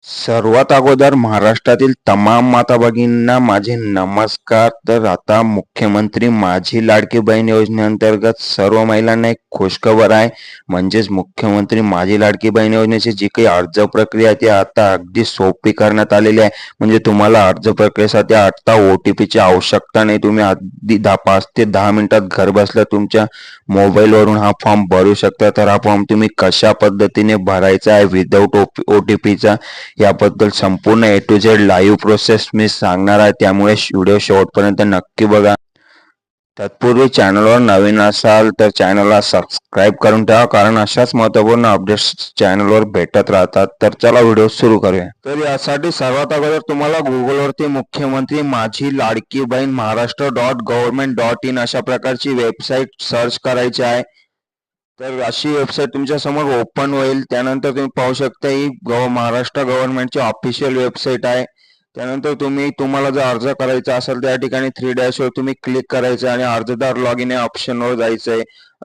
सर्वात अगोदर महाराष्ट्रातील तमाम माता भगिनींना माझे नमस्कार. तर आता मुख्यमंत्री माझी लाडकी बहीण योजनेअंतर्गत सर्व महिलांना एक खुशखबर आहे. म्हणजेच मुख्यमंत्री माझी लाडकी बहीण योजनेची जी काही अर्ज प्रक्रिया आहे ती आता अगदी सोपी करण्यात आलेली आहे. म्हणजे तुम्हाला अर्ज प्रक्रियेसाठी आता OTP ची आवश्यकता नाही. तुम्ही अगदी 5 ते 10 मिनिटात घर बसल्या तुमच्या मोबाईलवरून हा फॉर्म भरू शकता. तर हा फॉर्म तुम्ही कशा पद्धतीने भरायचा आहे विदाऊट OTP चा, याबद्दल संपूर्ण A to Z live process मी सांगणार आहे. त्यामुळे व्हिडिओ शेवटपर्यंत नक्की बघा. तत्पूर्वी चॅनलवर नवीन असाल तर चॅनलला सबस्क्राईब करून ठेवा, कारण अशाच महत्त्वपूर्ण अपडेट्स चॅनलवर भेटत राहतात. तर चला व्हिडिओ सुरू करूया. तर यासाठी सर्वात अगोदर तुम्हाला गुगलवरती मुख्यमंत्री माझी लाडकी बहीण महाराष्ट्र.gov.in अशा प्रकारची वेबसाईट सर्च करायची आहे. तर अशी वेबसाईट तुमच्या समोर ओपन होईल. त्यानंतर तुम्ही पाहू शकता ही महाराष्ट्र गव्हर्नमेंटची ऑफिशियल वेबसाईट आहे. त्यानंतर तुम्हाला जर अर्ज करायचा असेल तर या ठिकाणी 3 डॅशवर तुम्ही क्लिक करायचं आणि अर्जदार लॉग इन या ऑप्शनवर जायचं आहे.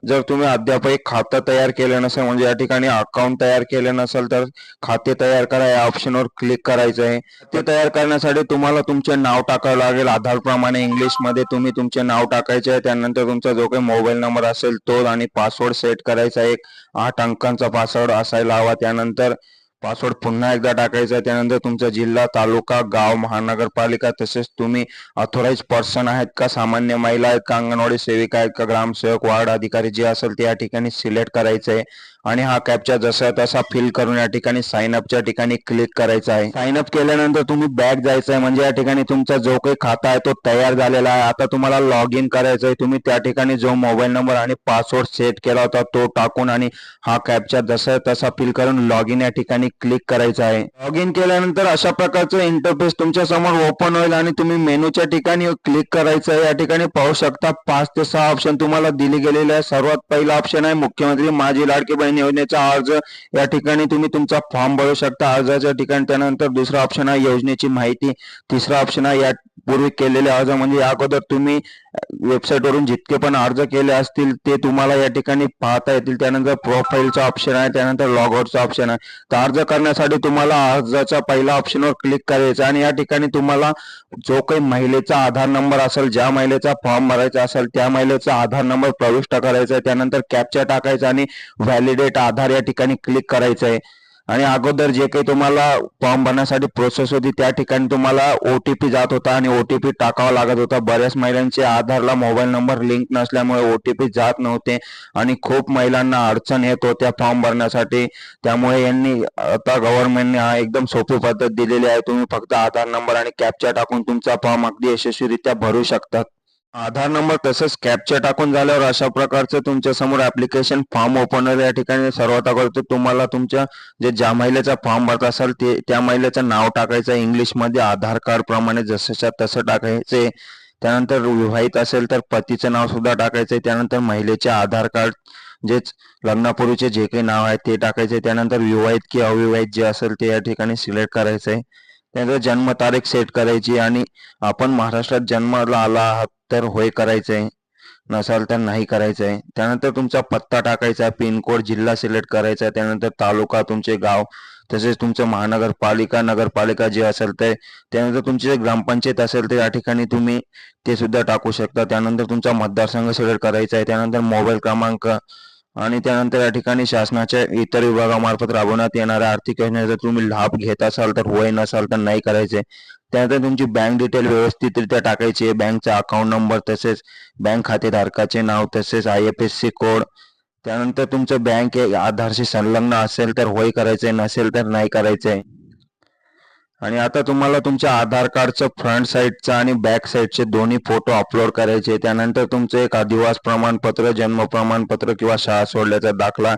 जर तुम्ही अद्यापही खातं तयार केलं नसेल, म्हणजे या ठिकाणी अकाउंट तयार केलं नसेल, तर खाते तयार करा या ऑप्शनवर क्लिक करायचं आहे. ते तयार करण्यासाठी तुम्हाला तुमचे नाव टाकावं लागेल. आधार प्रमाणे इंग्लिशमध्ये तुम्ही तुमचे नाव टाकायचे आहे. त्यानंतर तुमचा जो काही मोबाईल नंबर असेल तो आणि पासवर्ड सेट करायचा. एक 8 अंकांचा पासवर्ड असायला हवा. त्यानंतर पासवर्ड पुन्हा एकदा टाकायचा. त्यानंतर तुमचा जिल्हा, तालुका, गाव, महानगरपालिका, तसेच तुम्ही ऑथोराइज पर्सन आहेत का, सामान्य महिला आहेत का, अंगणवाडी सेविका आहेत का, ग्रामसेवक, वार्ड अधिकारी जे असेल ते या ठिकाणी सिलेक्ट करायचं आहे. आणि हा कॅप्चा जसा तसा फिल करून या ठिकाणी साइन अपच्या ठिकाणी क्लिक करायचं आहे. साइन अप केल्यानंतर तुम्ही बॅक जायचं आहे. म्हणजे या ठिकाणी तुमचा जो काही खाता आहे तो तयार झालेला आहे. आता तुम्हाला लॉग इन करायचं आहे. तुम्ही त्या ठिकाणी जो मोबाईल नंबर आणि पासवर्ड सेट केला होता तो टाकून आणि हा कॅप्चा जसा तसा फिल करून लॉग इन या ठिकाणी क्लिक करायचं आहे. लॉग इन केल्यानंतर अशा प्रकारचं इंटरफेस तुमच्या समोर ओपन होईल आणि तुम्ही मेनूच्या ठिकाणी क्लिक करायचं आहे. या ठिकाणी पाहू शकता 5 ते 6 ऑप्शन तुम्हाला दिले गेलेले आहे. सर्वात पहिला ऑप्शन आहे मुख्यमंत्री माझी लाडकी बहीण योजनेचा अर्ज. या ठिकाणी तुम्ही तुमचा फॉर्म भरू शकता अर्जाच्या ठिकाणी. त्यानंतर दुसरा ऑप्शन आहे योजनेची माहिती. तिसरा ऑप्शन आहे यापूर्वी केलेले अर्ज, म्हणजे या अगोदर तुम्ही वेबसाईटवरून जितके पण अर्ज केले असतील ते तुम्हाला या ठिकाणी पाहता येतील. त्यानंतर प्रोफाईलचा ऑप्शन आहे. त्यानंतर लॉग आउटचा ऑप्शन आहे. तर अर्ज करण्यासाठी तुम्हाला अर्जाच्या पहिल्या ऑप्शनवर क्लिक करायचं आणि या ठिकाणी तुम्हाला जो काही महिलेचा आधार नंबर असेल, ज्या महिलेचा फॉर्म भरायचा असेल त्या महिलेचा आधार नंबर प्रविष्ट करायचा आहे. त्यानंतर कॅप्चा टाकायचा आणि व्हॅलिडेट आधार या ठिकाणी क्लिक करायचं आहे. आणि अगोदर जे काही तुम्हाला फॉर्म भरण्यासाठी प्रोसेस होती त्या ठिकाणी तुम्हाला OTP जात होता आणि OTP टाकावा लागत होता. बऱ्याच महिलांचे आधारला मोबाईल नंबर लिंक नसल्यामुळे OTP जात नव्हते आणि खूप महिलांना अडचण येत होत्या फॉर्म भरण्यासाठी. त्यामुळे यांनी आता गव्हर्नमेंटने हा एकदम सोपी पद्धत दिलेली आहे. तुम्ही फक्त आधार नंबर आणि कॅप्चा टाकून तुमचा फॉर्म अगदी यशस्वीरित्या भरू शकता. आधार नंबर तसंच कॅप्चा टाकून झाल्यावर अशा प्रकारचं तुमच्या समोर ऍप्लिकेशन फॉर्म ओपन होईल. या ठिकाणी सर्वात अगोदर तुम्हाला तुमच्या ज्या महिलेचा फॉर्म भरत असाल त्या महिलेचं नाव टाकायचं इंग्लिशमध्ये, आधार कार्ड प्रमाणे जसंच्या तसं टाकायचे. त्यानंतर विवाहित असेल तर पतीचं नाव सुद्धा टाकायचंय. त्यानंतर महिलेचे आधार कार्ड जेच लग्नापूर्वीचे जे काही नाव आहे ते टाकायचे. त्यानंतर विवाहित की अविवाहित जे असेल ते या ठिकाणी सिलेक्ट करायचंय. त्यानंतर जन्मतारीख सेट करायची आणि आपण महाराष्ट्रात जन्माला आला आहात तर होय करायचंय, नसाल तर नाही करायचंय. त्यानंतर तुमचा पत्ता टाकायचा आहे, पिनकोड, जिल्हा सिलेक्ट करायचा आहे. त्यानंतर तालुका, तुमचे गाव, तसेच तुमचं महानगरपालिका, नगरपालिका जे असेल ते. त्यानंतर तुमची जे ग्रामपंचायत असेल तर या ठिकाणी तुम्ही ते सुद्धा टाकू शकता. त्यानंतर तुमचा मतदारसंघ सिलेक्ट करायचा आहे. त्यानंतर मोबाईल क्रमांक आणि त्यानंतर या ठिकाणी शासनाच्या इतर विभागामार्फत राबवण्यात येणाऱ्या आर्थिक योजनेचा तुम्ही लाभ घेत असाल तर होय, नसाल तर नाही करायचे. त्यानंतर तुमची बँक डिटेल व्यवस्थितरित्या टाकायची आहे. बँकचा अकाउंट नंबर, तसेच बँक खातेधारकाचे नाव, तसेच IFSC कोड. त्यानंतर तुमचं बँक आधारशी संलग्न असेल तर होय करायचंय, नसेल तर नाही करायचंय. आणि आता तुम्हाला तुमच्या आधार कार्डचं फ्रंट साईडचा आणि बॅक साईडचे दोन्ही फोटो अपलोड करायचे. त्यानंतर तुमचं एक अधिवास प्रमाणपत्र, जन्म प्रमाणपत्र किंवा शाळा सोडल्याचा दाखला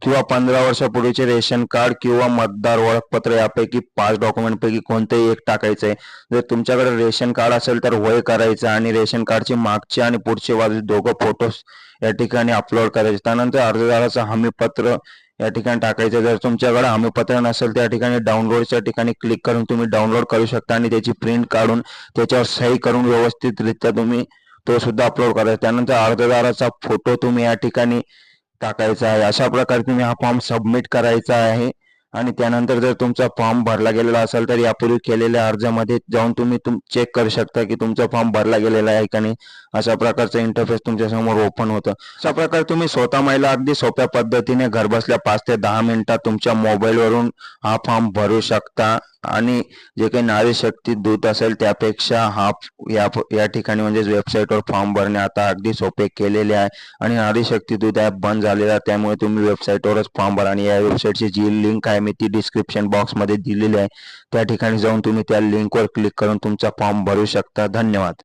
किंवा 15 वर्षापूर्वीचे रेशन कार्ड किंवा मतदार ओळखपत्र यापैकी 5 डॉक्युमेंटपैकी कोणतेही एक टाकायचंय. जर तुमच्याकडे रेशन कार्ड असेल तर होय करायचं आणि रेशन कार्डची मागची आणि पुढची बाजू दोघं फोटोज या ठिकाणी अपलोड करायचे. त्यानंतर अर्जदाराचं हमीपत्र या ठिकाणी टाकायचं. जर तुमच्याकडे हमीपत्र नसेल त्या ठिकाणी डाउनलोडच्या ठिकाणी क्लिक करून तुम्ही डाउनलोड करू शकता आणि त्याची प्रिंट काढून त्याच्यावर सही करून व्यवस्थितरित्या तुम्ही तो सुद्धा अपलोड करायचा. त्यानंतर अर्जदाराचा फोटो तुम्ही या ठिकाणी टाकायचा आहे. अशा प्रकारे तुम्ही हा फॉर्म सबमिट करायचा आहे आणि त्यानंतर जर तुमचा फॉर्म भरला गेलेला असेल तर यापूर्वी केलेल्या अर्जामध्ये जाऊन तुम्ही चेक करू शकता की तुमचा फॉर्म भरला गेलेला आहे का नाही. अशा प्रकारचं इंटरफेस तुमच्या समोर ओपन होतं. अशा प्रकारे तुम्ही स्वतः महिला अगदी सोप्या पद्धतीने घरबसल्या 5 ते 10 मिनिटात तुमच्या मोबाईलवरून हा फॉर्म भरू शकता. आणि जे काही नारी शक्ती दूत असेल त्यापेक्षा या ठिकाणी म्हणजेच वेबसाईटवर फॉर्म भरणे आता अगदी सोपे केलेले आहे. आणि नारी शक्ती दूत ॲप बंद झालेला आहे, त्यामुळे तुम्ही वेबसाईटवरच फॉर्म भरा. आणि या वेबसाईटची जी लिंक आहे मी ती डिस्क्रिप्शन बॉक्समध्ये दिलेली आहे. त्या ठिकाणी जाऊन तुम्ही त्या लिंकवर क्लिक करून तुमचा फॉर्म भरू शकता. धन्यवाद.